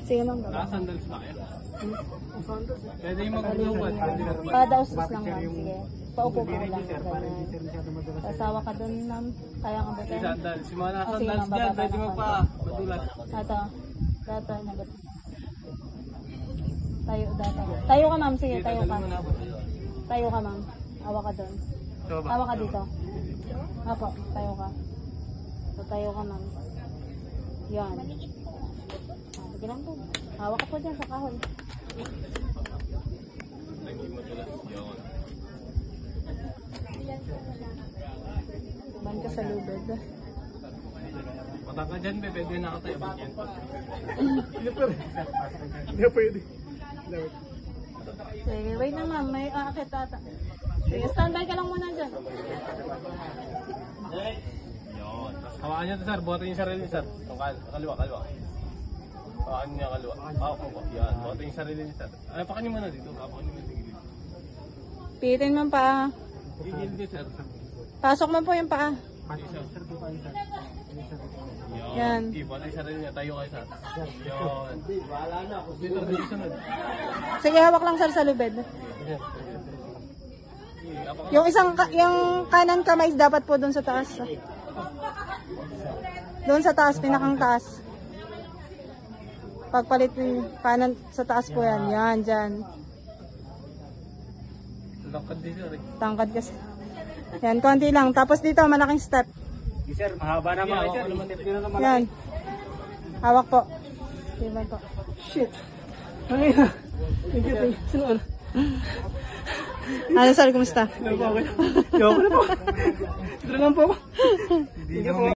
Sige ma'am. Sandals ba kayo? Pwede yung mag-ubat. Kada usos lang ma'am. Sige. Paupo ka lang. Sasawa ka dun ma'am. Kaya kang Si butin. sandals. Si mga Sige, sandals ma'am, dyan, bababa pwede na mo konti. pa. Madulas. Dato. Nagot. Tayo. Tayo ka ma'am. Sige, tayo ka. Tayo ka ma'am. Awa ka dun. Awa ka dito. Apo, tayo ka. So, tayo ka ma'am. Yan. Sige lang po. Hawak ka po dyan sa kahoy. Hindi madulas. Yun. Ban ka sa lubid. Patang ka dyan, pwede nakatayo. Hindi pwede. Sige, wait na ma'am. May aakit ata. Sige, standby ka lang muna dyan. Yun. Hawakan niyo ito, sir. Buhatin yung sarili niyo, sir. Itong kaliwa. Hawakan niyo yung kaliwa. Hawak mo. Yan. Buhatin yung sarili niyo, sir. Ay, pakan niyo muna dito. Pakan niyo muna dito. Pihitin mo pa. Gigil dito, sir. Pasok mo po yung paa. Yan. Buhatin yung sarili niyo. Tayo kayo, sir. Yun. Dito, sunod. Sige, hawak lang sir sa lubid. Yung kanan kamay dapat po doon sa taas. Doon sa taas, pinakang taas. Pagpalit yung kanan sa taas po yan. Yan, dyan. Lakad dito, sir. Tangkad kasi. Yan, konti lang. Tapos dito, malaking step. Sir, mahaba naman kayo, sir. Yan. Hawak po. Diba po. Shit. Ay, thank you. Sino? Ano sir, kumusta? Okay na po. Ito lang po.